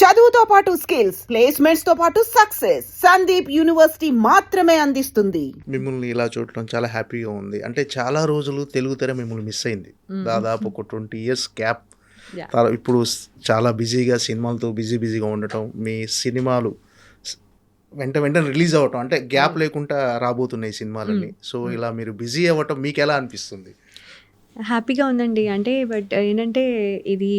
చదువుతో పాటు skills, placements తో పాటు సక్సెస్ సందీప్ యూనివర్సిటీ మాత్రమే అందిస్తుంది. మిమ్మల్ని ఇలా చూడటం చాలా హ్యాపీగా ఉంది. అంటే చాలా రోజులు తెలుగు తెర మిమ్మల్ని మిస్ అయింది. దాదాపు ఒక 20 ఇయర్స్ గ్యాప్. ఇప్పుడు చాలా బిజీగా సినిమాలతో బిజీగా ఉండటం, మీ సినిమాలు స్ వెంటనే రిలీజ్ అవ్వటం, అంటే గ్యాప్ లేకుండా రాబోతున్నాయి సినిమాలన్నీ. సో ఇలా మీరు బిజీ అవ్వటం మీకు ఎలా అనిపిస్తుంది? హ్యాపీగా ఉందండి. అంటే బట్ ఏంటంటే ఇది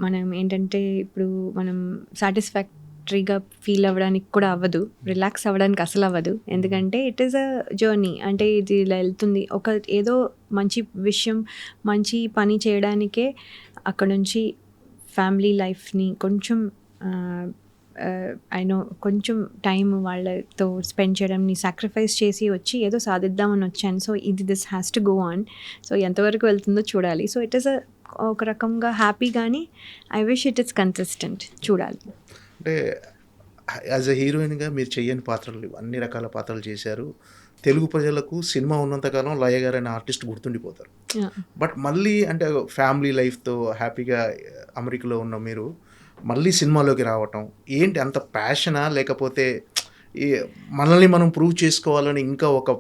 మనం ఏంటంటే ఇప్పుడు మనం సాటిస్ఫాక్టరీగా ఫీల్ అవ్వడానికి కూడా అవ్వదు. రిలాక్స్ అవ్వడానికి అసలు అవ్వదు. ఎందుకంటే ఇట్ ఈస్ అ జర్నీ. అంటే ఇది ఇలా వెళ్తుంది. ఒక ఏదో మంచి విషయం, మంచి పని చేయడానికే అక్కడ నుంచి ఫ్యామిలీ లైఫ్ని కొంచెం కొంచెం టైం వాళ్ళతో స్పెండ్ చేయడంని సాక్రిఫైస్ చేసి వచ్చి ఏదో సాధిద్దామని వచ్చాను. So this has to go on. So ఎంతవరకు వెళ్తుందో చూడాలి. సో ఇట్ ఈస్ ఒక రకంగా హ్యాపీ, కానీ I wish it is consistent. చూడాలి. అంటే యాజ్ ఎ హీరోయిన్గా మీరు చెయ్యని పాత్రలు, అన్ని రకాల పాత్రలు చేశారు. తెలుగు ప్రజలకు సినిమా ఉన్నంతకాలం లయ గారు అనే ఆర్టిస్ట్ గుర్తుండిపోతారు. బట్ మళ్ళీ అంటే ఫ్యామిలీ లైఫ్తో హ్యాపీగా అమెరికాలో ఉన్న మీరు మళ్ళీ సినిమాలోకి రావటం ఏంటి? అంత ప్యాషనా, లేకపోతే మనల్ని మనం ప్రూవ్ చేసుకోవాలని ఇంకా ఒక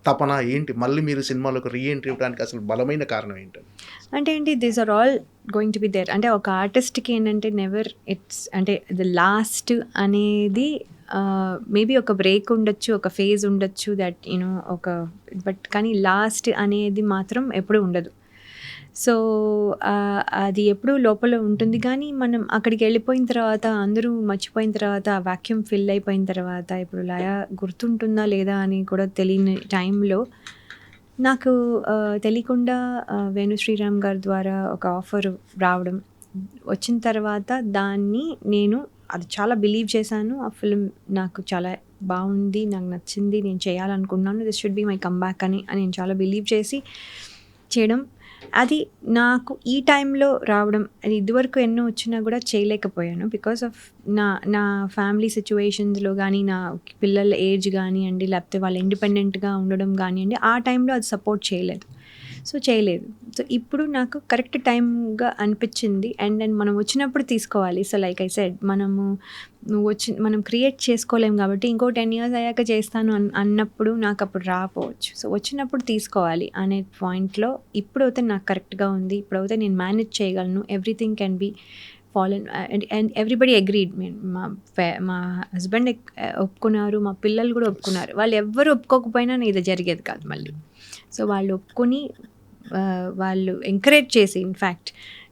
తపన ఏంటి? మళ్ళీ మీరు సినిమాలోకి రీఎంట్రీ ఇవ్వడానికి అసలు బలమైన కారణం ఏంటండి? అంటే ఏంటి, these are all going to be there. అంటే ఒక ఆర్టిస్ట్కి ఏంటంటే నెవర్ ఇట్స్ అంటే ద లాస్ట్ అనేది మేబీ ఒక బ్రేక్ ఉండొచ్చు, ఒక ఫేజ్ ఉండొచ్చు, దట్ యూనో ఒక బట్ కానీ లాస్ట్ అనేది మాత్రం ఎప్పుడూ ఉండదు. సో అది ఎప్పుడూ లోపల ఉంటుంది. కానీ మనం అక్కడికి వెళ్ళిపోయిన తర్వాత, అందరూ మర్చిపోయిన తర్వాత, ఆ వాక్యూమ్ ఫిల్ అయిపోయిన తర్వాత, ఇప్పుడు లయ గుర్తుంటుందా లేదా అని కూడా తెలియని టైంలో నాకు తెలియకుండా వేణు శ్రీరామ్ గారి ద్వారా ఒక ఆఫర్ రావడం, వచ్చిన తర్వాత దాన్ని నేను అది చాలా బిలీవ్ చేశాను. ఆ ఫిలిం నాకు చాలా బాగుంది, నాకు నచ్చింది, నేను చేయాలనుకున్నాను, this should be my comeback అని నేను చాలా బిలీవ్ చేసి చేయడం. అది నాకు ఈ టైంలో రావడం, అది ఇదివరకు ఎన్నో వచ్చినా కూడా చేయలేకపోయాను. బికాస్ ఆఫ్ నా ఫ్యామిలీ సిచ్యువేషన్స్లో కానీ, నా పిల్లల ఏజ్ కానివ్వండి, లేకపోతే వాళ్ళు ఇండిపెండెంట్గా ఉండడం కానివ్వండి, ఆ టైంలో అది సపోర్ట్ చేయలేదు. సో ఇప్పుడు నాకు కరెక్ట్ టైంగా అనిపించింది. అండ్ దెన్ మనం వచ్చినప్పుడు తీసుకోవాలి. సో లైక్ ఐ సెడ్, మనం క్రియేట్ చేసుకోలేం కాబట్టి ఇంకో 10 years అయ్యాక చేస్తాను అన్నప్పుడు నాకు అప్పుడు రాకపోవచ్చు. సో వచ్చినప్పుడు తీసుకోవాలి అనే పాయింట్లో ఇప్పుడైతే నాకు కరెక్ట్గా ఉంది. ఇప్పుడైతే నేను మేనేజ్ చేయగలను. Everything can be followed and everybody agreed. మా హస్బెండ్ ఒప్పుకున్నారు, మా పిల్లలు కూడా ఒప్పుకున్నారు. వాళ్ళు ఎవ్వరు ఒప్పుకోకపోయినా ఇది జరిగేది కాదు మళ్ళీ. సో వాళ్ళు ఒప్పుకొని వాళ్ళు ఎంకరేజ్ చేసి ఇన్ఫ్యాక్ట్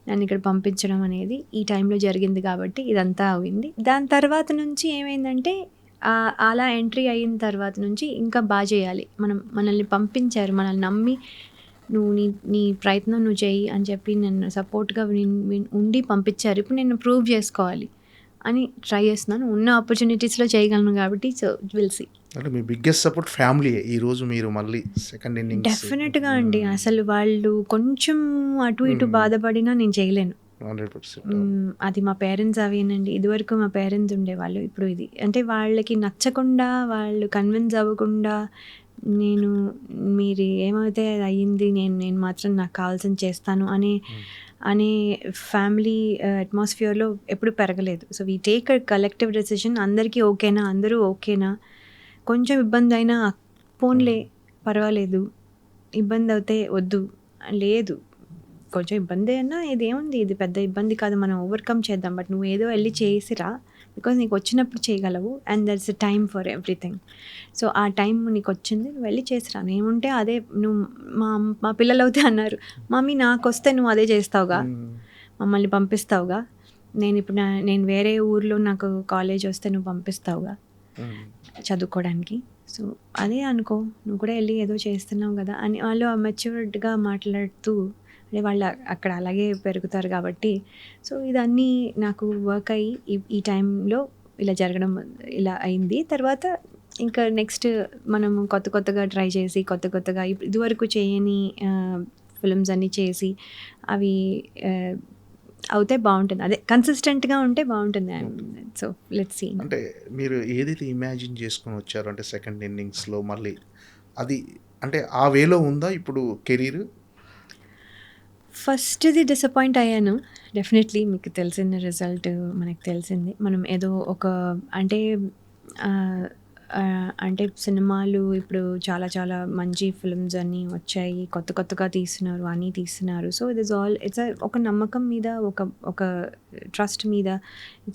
నన్ను ఇక్కడ పంపించడం అనేది ఈ టైంలో జరిగింది కాబట్టి ఇదంతా అయింది. దాని తర్వాత నుంచి ఏమైందంటే అలా ఎంట్రీ అయిన తర్వాత నుంచి ఇంకా బాగా చేయాలి. మనల్ని పంపించారు, మనల్ని నమ్మి నువ్వు నీ ప్రయత్నం నువ్వు చేయి అని చెప్పి నన్ను సపోర్ట్గా ఉండి పంపించారు. ఇప్పుడు నేను ప్రూవ్ చేసుకోవాలి అని ట్రై చేస్తున్నాను. ఉన్న ఆపర్చునిటీస్లో చేయగలను కాబట్టి సో విల్ సీ. అంటే మీ బిగ్గెస్ట్ సపోర్ట్ ఫ్యామిలీ. ఈరోజు మీరు మళ్ళీ సెకండ్ ఇన్నింగ్స్ డెఫినెట్గా అండి. అసలు వాళ్ళు కొంచెం అటు ఇటు బాధపడినా నేను చేయలేను. 100%. అది మా పేరెంట్స్ అవేనండి. ఇదివరకు మా పేరెంట్స్ ఉండేవాళ్ళు, ఇప్పుడు ఇది. అంటే వాళ్ళకి నచ్చకుండా, వాళ్ళు కన్విన్స్ అవ్వకుండా, మీరు ఏమైతే అయ్యింది, నేను మాత్రం నాకు కావాల్సింది చేస్తాను అనే ఫ్యామిలీ అట్మాస్ఫియర్లో ఎప్పుడు పెరగలేదు. So we take a collective decision. అందరికీ ఓకేనా, అందరూ ఓకేనా, కొంచెం ఇబ్బంది అయినా పోన్లే పర్వాలేదు, ఇబ్బంది అవుతే వద్దు లేదు, కొంచెం ఇబ్బంది అయినా ఇదేముంది, ఇది పెద్ద ఇబ్బంది కాదు, మనం ఓవర్కమ్ చేద్దాం, బట్ నువ్వు ఏదో వెళ్ళి చేసిరా, బికాజ్ నీకు వచ్చినప్పుడు చేయగలవు and that's a time for everything. So ఆ టైం నీకు వచ్చింది, నువ్వు వెళ్ళి చేసిరా. ఏముంటే అదే. నువ్వు మా పిల్లలు అయితే అన్నారు, మమ్మీ నాకు వస్తే నువ్వు అదే చేస్తావుగా, మమ్మల్ని పంపిస్తావుగా, నేను వేరే ఊర్లో నాకు కాలేజ్ వస్తే నువ్వు పంపిస్తావుగా చదువుకోవడానికి, సో అదే అనుకో, నువ్వు కూడా వెళ్ళి ఏదో చేస్తున్నావు కదా అని వాళ్ళు మెచ్యూర్డ్గా మాట్లాడుతూ, అంటే వాళ్ళు అక్కడ అలాగే పెరుగుతారు కాబట్టి. సో ఇదన్నీ నాకు వర్క్ అయ్యి ఈ టైంలో ఇలా జరగడం ఇలా అయింది. తర్వాత ఇంకా నెక్స్ట్ మనము కొత్తగా ట్రై చేసి, కొత్తగా ఇదివరకు చేయని ఫిల్మ్స్ అన్నీ చేసి అవి అవుతే బాగుంటుంది. అదే కన్సిస్టెంట్గా ఉంటే బాగుంటుంది. So let's see. అంటే మీరు ఏదైతే ఇమాజిన్ చేసుకొని వచ్చారో, అంటే సెకండ్ ఇన్నింగ్స్లో మళ్ళీ అది అంటే ఆ వేలో ఉందా ఇప్పుడు కెరీర్? ఫస్ట్‌ది డిసప్పాయింట్ అయ్యాను. డెఫినెట్‌లీ మీకు తెలిసిన రిజల్ట్ మనకు తెలిసింది. మనం ఏదో ఒక అంటే అంటే సినిమాలు ఇప్పుడు చాలా చాలా మంచి ఫిల్మ్స్ అన్నీ వచ్చాయి. కొత్త కొత్తగా తీస్తున్నారు. అన్నీ తీస్తున్నారు. So, it is all it's ఒక నమ్మకం మీద ఒక ట్రస్ట్ మీద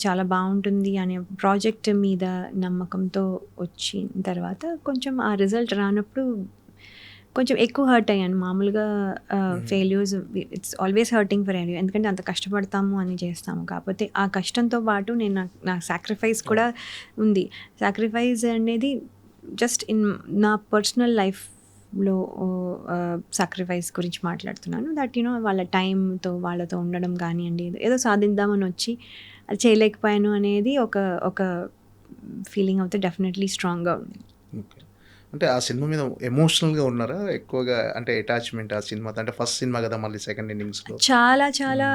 చాలా బావుంటుంది అనే ప్రాజెక్ట్ మీద నమ్మకంతో వచ్చిన తర్వాత కొంచెం ఆ రిజల్ట్ రానప్పుడు కొంచెం ఎక్కువ హర్ట్ అయ్యాను. మామూలుగా failures it's always hurting for every, ఎందుకంటే అంత కష్టపడతాము అని చేస్తాము. కాకపోతే ఆ కష్టంతో పాటు నేను నా సాక్రిఫైస్ కూడా ఉంది. సాక్రిఫైస్ అనేది జస్ట్ ఇన్ నా పర్సనల్ లైఫ్‌లో సాక్రిఫైస్ గురించి మాట్లాడుతున్నాను. దట్ వాళ్ళ టైంతో వాళ్ళతో ఉండడం కానియండి, ఏదో సాధిద్దామని వచ్చి అది చేయలేకపోయాను అనేది ఒక ఫీలింగ్ అయితే డెఫినెట్‌లీ స్ట్రాంగ్‌గా ఉంది. ఓకే. అంటే ఆ సినిమా మీద ఎమోషనల్‌గా ఉన్నారా ఎక్కువగా? అంటే అటాచ్‌మెంట్ ఆ సినిమాతో, అంటే ఫస్ట్ సినిమా కదా మళ్ళీ సెకండ్ ఇన్నింగ్స్‌లో. చాలా చాలా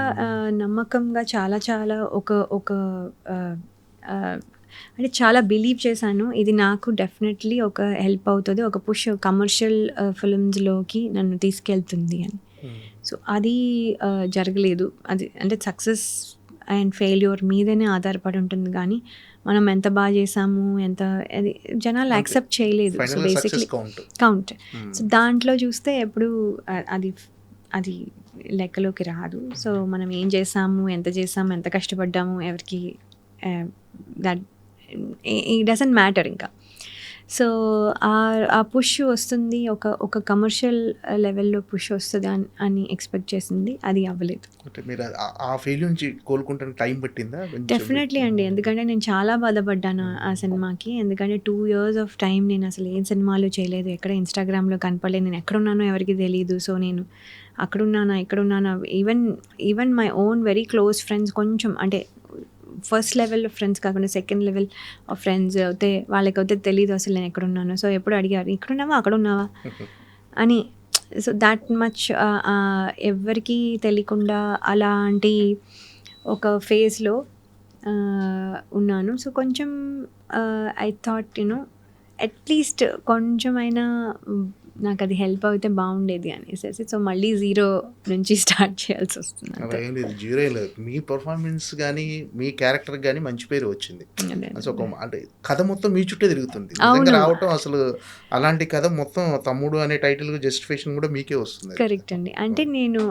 నమ్మకంగా చాలా చాలా ఒక ఆహ్, ఆహ్, అంటే చాలా బిలీవ్ చేశాను. ఇది నాకు డెఫినెట్‌లీ ఒక హెల్ప్ అవుతది. ఒక పుష్ కమర్షియల్ ఫిల్మ్స్‌లోకి నన్ను తీసుకెళ్తుంది అని. సో, అది జరగలేదు. అది అంటే సక్సెస్ అండ్ ఫెయిల్యూర్ మీదనే ఆధారపడి ఉంటుంది గానీ, మనం ఎంత చేశాము, అది జనాలు అంతే. యాక్సెప్ట్ చేయలేదు. సో, ఫైనల్‌గా basically success count. Count. So, దాంట్లో చూస్తే ఎప్పుడు అది లెక్కలోకి రాదు. సో, మనం ఏం చేశాము, ఎంత చేశాము, ఎంత కష్టపడ్డాము ఎవరికీ దట్ ఇట్ డజంట్ మ్యాటర్ ఇంకా. సో, ఆ పుష్ వస్తుంది. ఒక కమర్షియల్ లెవెల్‌లో పుష్ వస్తది అని ఎక్స్‌పెక్ట్ చేసింది. అది అవ్వలేదు. అంటే మీరు ఆ ఫెయిల్యూర్ నుంచి కోలుకుంటానికి టైం పట్టిందా? కొంచెం డెఫినెట్లీ అండి. ఎందుకంటే నేను చాలా బాధపడ్డాను ఆ సినిమాకి. ఎందుకంటే 2 ఇయర్స్ ఆఫ్ టైమ్ నేను అసలు ఏం సినిమాలు చేయలేదు. ఎక్కడ ఇన్‌స్టాగ్రామ్‌లో కనపడలేదు. నేను ఎక్కడున్నానో ఎవరికీ తెలీదు. సో, నేను అక్కడున్నానా, ఇక్కడున్నానా, even my own very close friends కొంచెం అంటే ఫస్ట్ లెవెల్ ఫ్రెండ్స్ కాకుండా సెకండ్ లెవెల్ ఆఫ్ ఫ్రెండ్స్ అయితే వాళ్ళకైతే తెలీదు అసలు నేను ఎక్కడున్నానో. సో, ఎప్పుడు అడిగారు, "ఇక్కడున్నావా? అక్కడున్నావా?" అని. సో, దాట్ మచ్ ఎవ్వరికీ తెలియకుండా అలాంటి ఒక ఫేజ్‌లో ఉన్నాను. సో, కొంచెం ఐ థాట్ అట్‌లీస్ట్ కొంచెమైనా నాకది హెల్ప్ అవుతే బావుండేది అనేసేసి. సో, మళ్ళీ జీరో నుంచి స్టార్ట్ చేయాల్సొస్తుంది అలా అంతే. ఏం లేదు. జీరో ఏం లేదు. మీ పెర్ఫార్మెన్స్ గానీ, మీ క్యారెక్టర్‌కి గానీ మంచి పేరు వచ్చింది. అదే. అసలు ఒక అంటే కథ మొత్తం మీ చుట్టే తిరుగుతుంది. అవును. నిజంగా రావటం అసలు అలాంటి కథ మొత్తం తమ్ముడు అనే టైటిల్‌కి జస్టిఫికేషన్ కూడా మీకే వస్తుంది. కరెక్ట్ అండి. అంటే నేను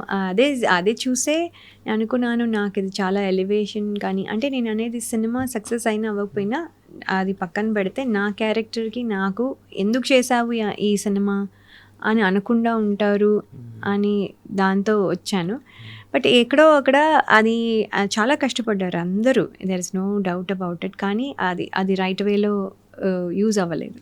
అదే చూసే అనుకున్నాను. నాకిది చాలా ఎలివేషన్ కానీ అంటే నేననేది సినిమా సక్సెస్ అయినా అవ్వకపోయినా అది పక్కన పెడితే నా క్యారెక్టర్‌కి నాకు ఎందుకు చేశావు ఈ సినిమా అని అనకుండా ఉంటారు అని దాంతో వచ్చాను. బట్ ఎక్కడో అక్కడ అది చాలా కష్టపడ్డారు అందరూ. There is no doubt about it. కానీ అది రైట్ వేలో యూజ్ అవ్వలేదు.